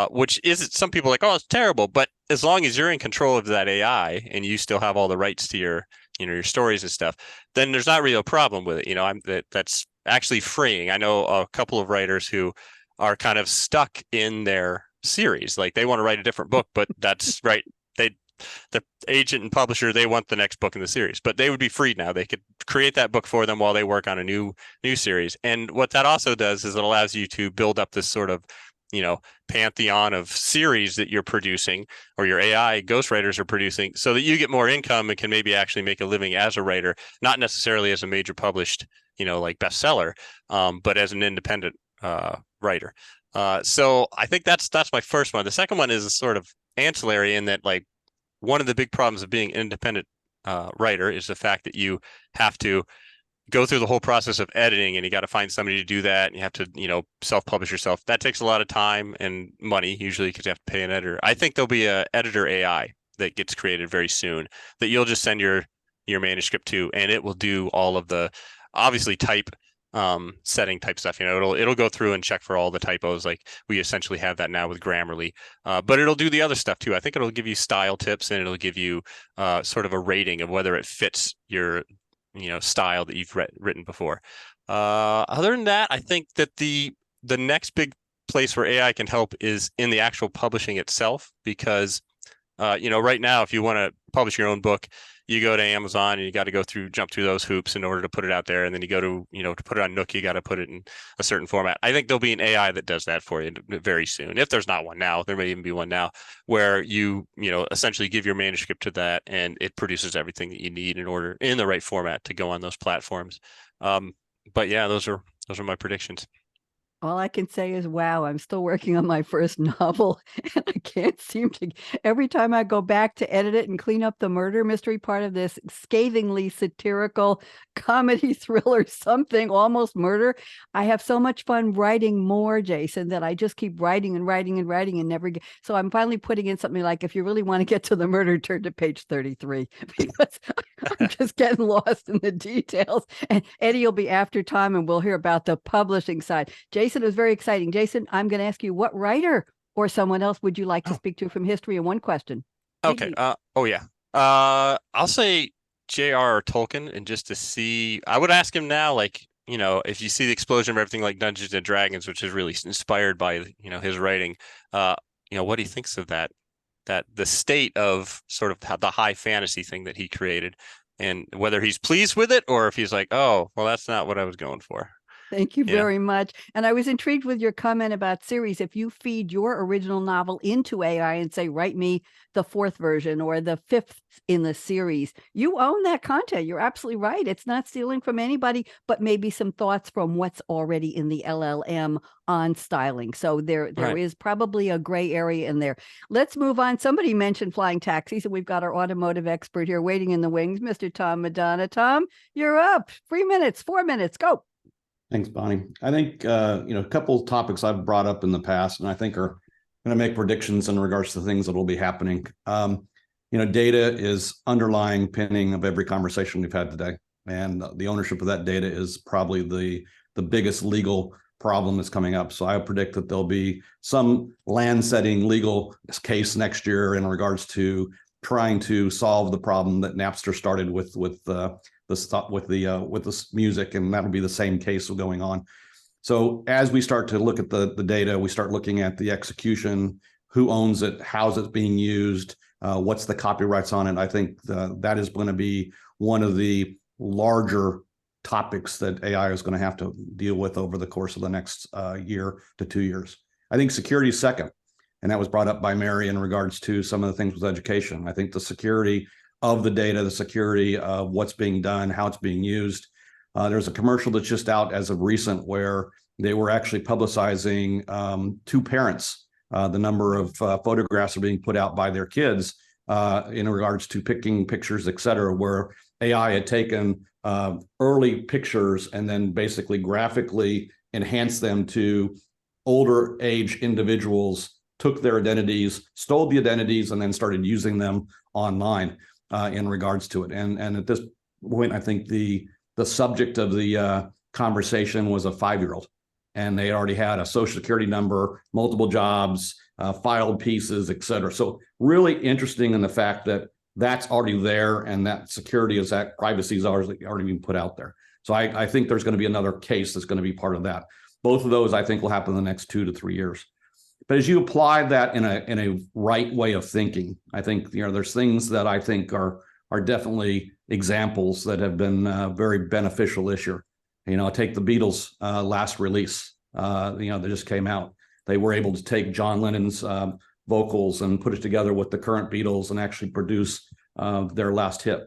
Which is, some people are like, oh, it's terrible. But as long as you're in control of that AI and you still have all the rights to your stories and stuff, then there's not really a problem with it. That's actually freeing. I know a couple of writers who are kind of stuck in their series. Like they want to write a different book, but that's right. The agent and publisher, they want the next book in the series, but they would be freed now. They could create that book for them while they work on a new series. And what that also does is it allows you to build up this sort of pantheon of series that you're producing, or your AI ghostwriters are producing, so that you get more income and can maybe actually make a living as a writer, not necessarily as a major published, like bestseller, but as an independent writer. So I think that's my first one. The second one is a sort of ancillary in that, like, one of the big problems of being an independent writer is the fact that you have to go through the whole process of editing, and you got to find somebody to do that, and you have to self-publish yourself. That takes a lot of time and money, usually, because you have to pay an editor. I think there'll be a editor AI that gets created very soon that you'll just send your manuscript to, and it will do all of the, obviously, type setting type stuff. It'll go through and check for all the typos. Like we essentially have that now with Grammarly, but it'll do the other stuff too. I think it'll give you style tips, and it'll give you sort of a rating of whether it fits your style that you've written before. Other than that, I think that the next big place where AI can help is in the actual publishing itself, because right now, if you want to publish your own book, you go to Amazon and you got to jump through those hoops in order to put it out there. And then you go to, to put it on Nook, you got to put it in a certain format. I think there'll be an AI that does that for you very soon. If there's not one now, there may even be one now where you essentially give your manuscript to that and it produces everything that you need in the right format to go on those platforms. But yeah, those are my predictions. All I can say is, wow, I'm still working on my first novel, and I can't seem to, every time I go back to edit it and clean up the murder mystery part of this scathingly satirical comedy thriller, something almost murder, I have so much fun writing more, Jason, that I just keep writing and writing and writing and never get. So I'm finally putting in something like, if you really want to get to the murder, turn to page 33, because I'm just getting lost in the details. And Eddie will be after Tom, and we'll hear about the publishing side. Jason, it was very exciting. Jason, I'm going to ask you, what writer or someone else would you like to speak to from history in one question? Okay. I'll say J.R.R. Tolkien, and just to see, I would ask him now, like, if you see the explosion of everything like Dungeons and Dragons, which is really inspired by, his writing, what he thinks of that the state of sort of the high fantasy thing that he created, and whether he's pleased with it or if he's like, oh, well, that's not what I was going for. Thank you very much. And I was intrigued with your comment about series. If you feed your original novel into AI and say, write me the 4th version or the 5th in the series, you own that content. You're absolutely right. It's not stealing from anybody, but maybe some thoughts from what's already in the LLM on styling. So there is probably a gray area in there. Let's move on. Somebody mentioned flying taxis, and we've got our automotive expert here waiting in the wings, Mr. Tom Madonna. Tom, you're up. 4 minutes, go. Thanks, Bonnie. I think, a couple of topics I've brought up in the past, and I think are going to make predictions in regards to things that will be happening. Data is underlying pinning of every conversation we've had today. And the ownership of that data is probably the biggest legal problem that's coming up. So I predict that there'll be some land-setting legal case next year in regards to trying to solve the problem that Napster started with this music, and that'll be the same case going on. So as we start to look at the data, we start looking at the execution, who owns it, how's it being used, what's the copyrights on it. I think that is going to be one of the larger topics that AI is going to have to deal with over the course of the next year to 2 years. I think security is second, and that was brought up by Mary in regards to some of the things with education. I think the security of the data, the security of what's being done, how it's being used. There's a commercial that's just out as of recent where they were actually publicizing to parents the number of photographs are being put out by their kids in regards to picking pictures, et cetera, where AI had taken early pictures and then basically graphically enhanced them to older age individuals, took their identities, stole the identities, and then started using them online. in regards to it. And at this point, I think the subject of the conversation was a 5-year-old, and they already had a social security number, multiple jobs, filed pieces, et cetera. So really interesting in the fact that that's already there, and that security is that privacy is already being put out there. So I think there's going to be another case that's going to be part of that. Both of those, I think, will happen in the next 2 to 3 years. But as you apply that in a right way of thinking, I think there's things that I think are definitely examples that have been very beneficial this year. Take the Beatles' last release. They just came out. They were able to take John Lennon's vocals and put it together with the current Beatles and actually produce their last hit.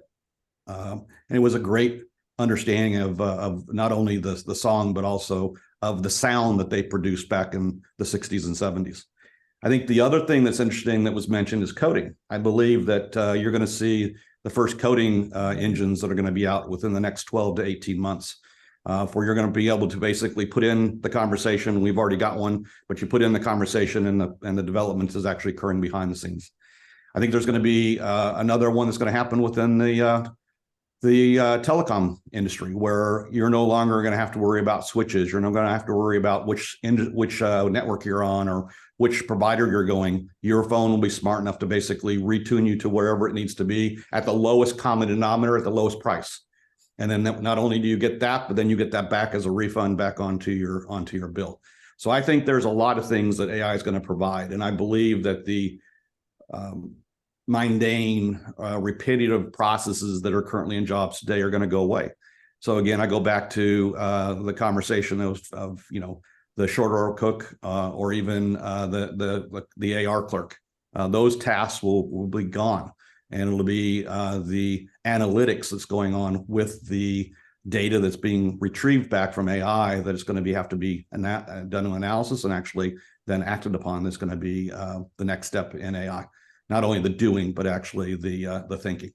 And it was a great understanding of not only the song, but also of the sound that they produced back in the 60s and 70s. I think the other thing that's interesting that was mentioned is coding. I believe that you're going to see the first coding engines that are going to be out within the next 12 to 18 months, where you're going to be able to basically put in the conversation. We've already got one, but you put in the conversation, and the development is actually occurring behind the scenes. I think there's going to be another one that's going to happen within the telecom industry, where you're no longer going to have to worry about switches. You're not going to have to worry about which network you're on or which provider you're going. Your phone will be smart enough to basically retune you to wherever it needs to be at the lowest common denominator at the lowest price. And then not only do you get that, but then you get that back as a refund back onto your bill. So I think there's a lot of things that AI is going to provide. And I believe that the mundane, repetitive processes that are currently in jobs today are going to go away. So again, I go back to the conversation of the short order cook or even the AR clerk. Those tasks will be gone, and it'll be the analytics that's going on with the data that's being retrieved back from AI that is going to have to be done an analysis and actually then acted upon. That's going to be the next step in AI. Not only the doing, but actually the thinking.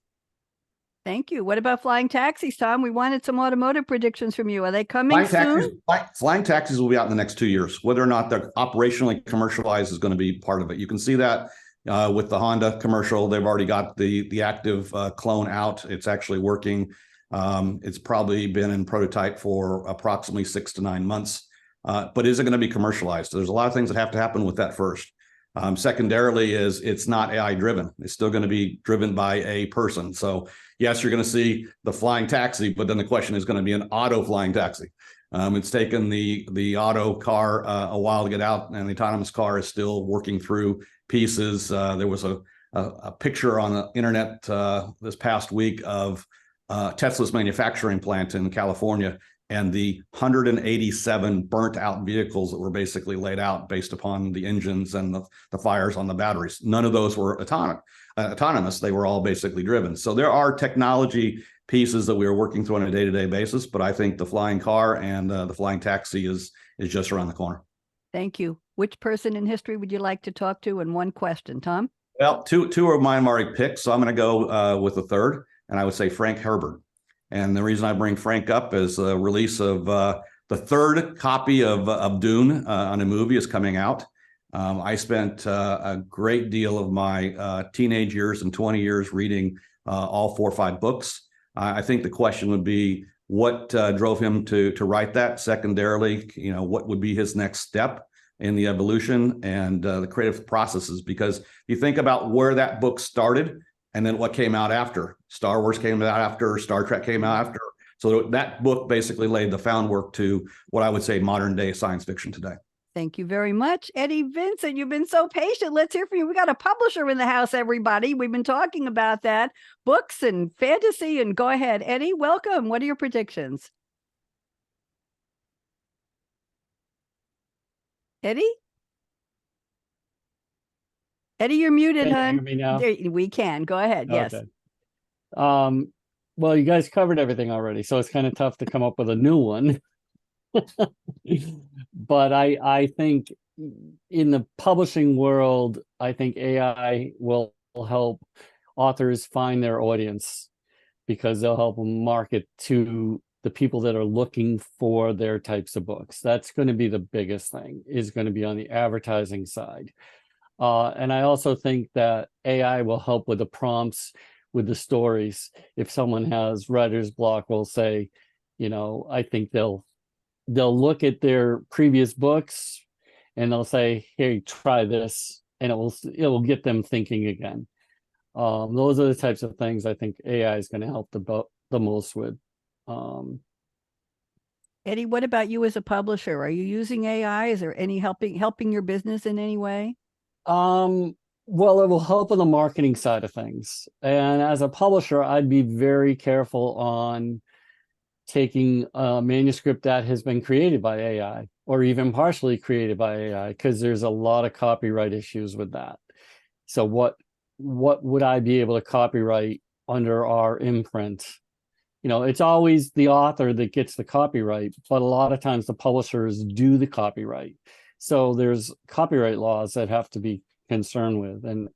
Thank you. What about flying taxis, Tom? We wanted some automotive predictions from you. Are they coming soon? Flying taxis will be out in the next 2 years. Whether or not they're operationally commercialized is going to be part of it. You can see that with the Honda commercial. They've already got the active clone out. It's actually working. It's probably been in prototype for approximately 6 to 9 months. But is it going to be commercialized? There's a lot of things that have to happen with that first. Secondarily is it's not AI driven. It's still going to be driven by a person. So yes, you're going to see the flying taxi, but then the question is going to be an auto flying taxi. It's taken the auto car a while to get out, and the autonomous car is still working through pieces. There was a picture on the internet this past week of Tesla's manufacturing plant in California, and the 187 burnt out vehicles that were basically laid out based upon the engines and the fires on the batteries. None of those were autonomous. They were all basically driven. So there are technology pieces that we are working through on a day-to-day basis, but I think the flying car and the flying taxi is just around the corner. Thank you. Which person in history would you like to talk to? And one question, Tom? Well, two of mine already picked, so I'm going to go with the third, and I would say Frank Herbert. And the reason I bring Frank up is the release of the third copy of Dune on a movie is coming out. I spent a great deal of my teenage years and 20 years reading all 4 or 5 books. I think the question would be, what drove him to write that? Secondarily, what would be his next step in the evolution and the creative processes? Because you think about where that book started, and then what came out after. Star Wars came out after, Star Trek came out after. So that book basically laid the groundwork to what I would say modern day science fiction today. Thank you very much, Eddie Vincent. You've been so patient. Let's hear from you. We got a publisher in the house, everybody. We've been talking about that. Books and fantasy. And go ahead, Eddie, welcome. What are your predictions? Eddie? Eddie, you're muted, Can you hon. hear me now? There, we can. Go ahead. Yes. Okay. Well, you guys covered everything already, so it's kind of tough to come up with a new one. But I think in the publishing world, I think AI will help authors find their audience, because they'll help them market to the people that are looking for their types of books. That's going to be the biggest thing, is going to be on the advertising side. And I also think that AI will help with the prompts with the stories. If someone has writer's block, we'll say, I think they'll look at their previous books and they'll say, hey, try this, and it will get them thinking again. Those are the types of things I think AI is going to help the most with. Eddie, what about you as a publisher? Are you using AI? Is there any helping your business in any way? Well, it will help on the marketing side of things. And as a publisher, I'd be very careful on taking a manuscript that has been created by AI or even partially created by AI, because there's a lot of copyright issues with that. So what would I be able to copyright under our imprint? It's always the author that gets the copyright, but a lot of times the publishers do the copyright. So there's copyright laws that have to be concerned with. And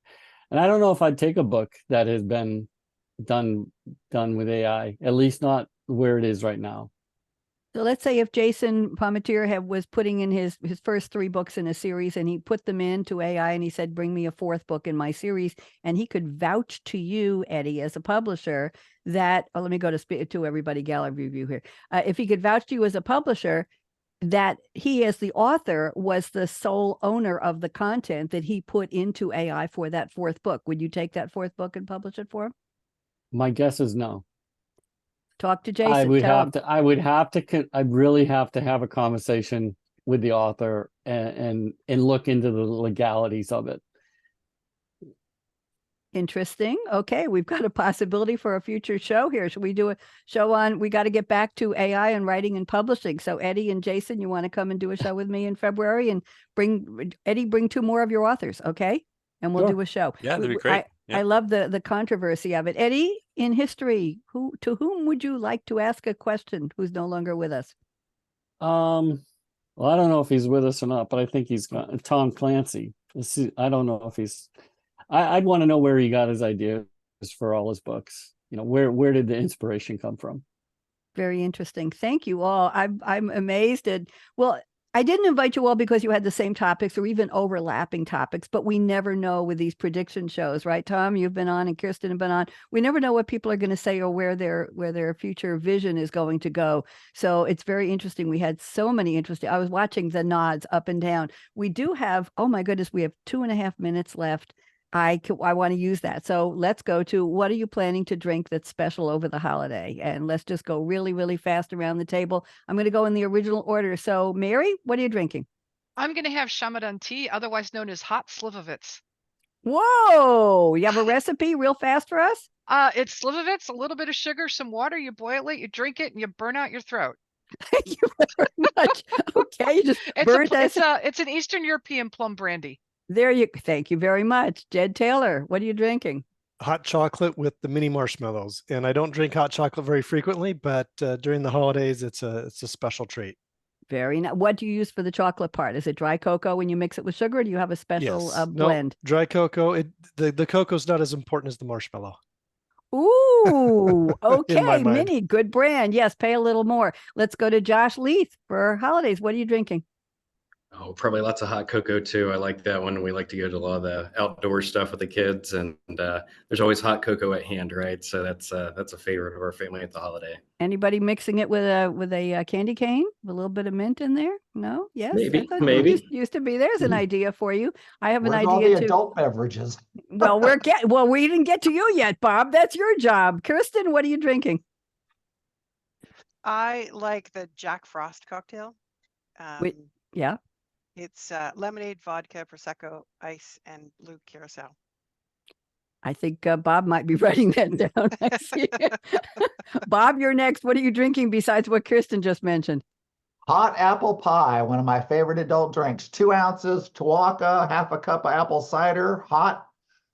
I don't know if I'd take a book that has been done with AI, at least not where it is right now. So let's say if Jason Palmatier was putting in his first 3 books in a series, and he put them into AI and he said, bring me a 4th book in my series, and he could vouch to you, Eddie, as a publisher that, let me go to everybody gallery view here. If he could vouch to you as a publisher that he, as the author, was the sole owner of the content that he put into AI for that 4th book, would you take that 4th book and publish it for him? My guess is no. Talk to Jason. I'd really have to have a conversation with the author and look into the legalities of it. Interesting. Okay, we've got a possibility for a future show here. Should we do a show on, we got to get back to AI and writing and publishing. So Eddie and Jason, you want to come and do a show with me in February, and bring 2 more of your authors, okay? And we'll do a show. Yeah, that'd be great. I love the controversy of it. Eddie, in history, to whom would you like to ask a question who's no longer with us? Well, I don't know if he's with us or not, but I think he's got Tom Clancy. I don't know if he's. I'd want to know where he got his ideas for all his books. Where did the inspiration come from? Very interesting. Thank you all. I'm amazed at, well, I didn't invite you all because you had the same topics or even overlapping topics, but we never know with these prediction shows, right, Tom? You've been on and Kirsten have been on. We never know what people are going to say or where their future vision is going to go. So it's very interesting. We had so many interesting. I was watching the nods up and down. We do have, oh my goodness, we have 2.5 minutes left. I want to use that. So let's go to, what are you planning to drink that's special over the holiday? And let's just go really, really fast around the table. I'm going to go in the original order. So Mary, what are you drinking? I'm going to have Shamadan tea, otherwise known as hot slivovitz. Whoa, you have a recipe real fast for us? It's slivovitz, a little bit of sugar, some water, you boil it, you drink it, and you burn out your throat. Thank you very much. Okay, you just it's an Eastern European plum brandy. Thank you very much. Jed Taylor, what are you drinking? Hot chocolate with the mini marshmallows. And I don't drink hot chocolate very frequently, but during the holidays, it's a special treat. Very nice. What do you use for the chocolate part? Is it dry cocoa when you mix it with sugar, or do you have a special blend? No, dry cocoa. The cocoa's not as important as the marshmallow. Ooh, okay. Mini, good brand. Yes, pay a little more. Let's go to Josh Leith for holidays. What are you drinking? Oh, probably lots of hot cocoa too. I like that one. We like to go to a lot of the outdoor stuff with the kids, and there's always hot cocoa at hand, right? So that's a favorite of our family at the holiday. Anybody mixing it with a candy cane with a little bit of mint in there? No? Yes? Maybe. Used to be. There's an idea for you. I have an idea all the too. Adult beverages. Well, we didn't get to you yet, Bob. That's your job. Kirsten, what are you drinking? I like the Jack Frost cocktail. Yeah. It's lemonade, vodka, Prosecco, ice, and blue curacao. I think Bob might be writing that down. I see. Bob, you're next. What are you drinking besides what Kirsten just mentioned? Hot apple pie, one of my favorite adult drinks. 2 ounces, Tuaca, half a cup of apple cider, hot,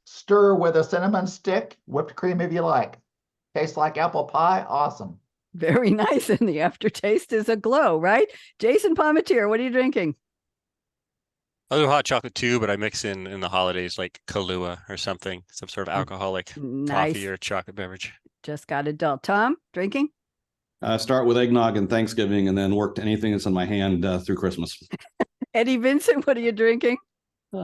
stir with a cinnamon stick, whipped cream if you like. Tastes like apple pie, awesome. Very nice, and the aftertaste is a glow, right? Jason Palmatier, what are you drinking? I'll do hot chocolate too, but I mix in the holidays like Kahlua or something, some sort of alcoholic coffee or chocolate beverage. Just got adult. Tom, drinking? Start with eggnog and Thanksgiving, and then work to anything that's in my hand through Christmas. Eddie Vincent, what are you drinking?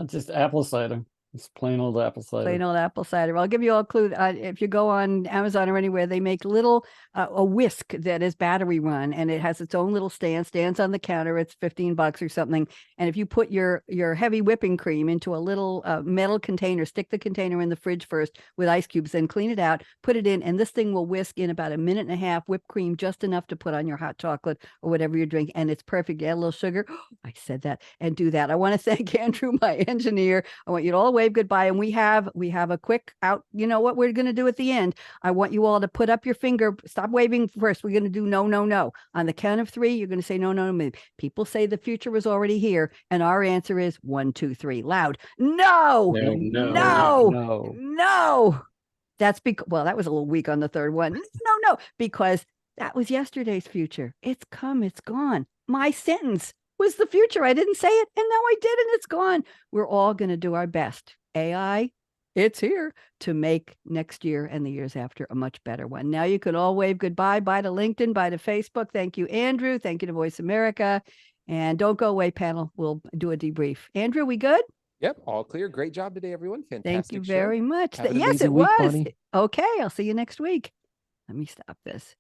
Just apple cider. It's plain old apple cider. Plain old apple cider. I'll give you all a clue. If you go on Amazon or anywhere, they make little a whisk that is battery run, and it has its own little stands on the counter. It's $15 or something. And if you put your heavy whipping cream into a little metal container, stick the container in the fridge first with ice cubes, then clean it out, put it in, and this thing will whisk in about a minute and a half. Whipped cream just enough to put on your hot chocolate or whatever you're drinking, and it's perfect. Add a little sugar. I said that, and do that. I want to thank Andrew, my engineer. I want you to all wave goodbye, and we have a quick out. You know what we're going to do at the end? I want you all to put up your finger. Stop waving first. We're going to do no, no, no. On the count of 3, you're going to say no, no, no. People say the future was already here, and our answer is 1, 2, 3. Loud. No, No, no, no. no. That's because, well, that was a little weak on the third one. No, because that was yesterday's future. It's come, it's gone. My sentence was the future. I didn't say it, and now I did, and it's gone. We're all going to do our best. AI, it's here to make next year and the years after a much better one. Now you can all wave goodbye. Bye to LinkedIn, bye to Facebook. Thank you, Andrew. Thank you to Voice America. And don't go away, panel. We'll do a debrief. Andrew, we good? Yep, all clear. Great job today, everyone. Fantastic. Thank you very much. Have an Yes, amazing it week, was. Bonnie. Okay, I'll see you next week. Let me stop this.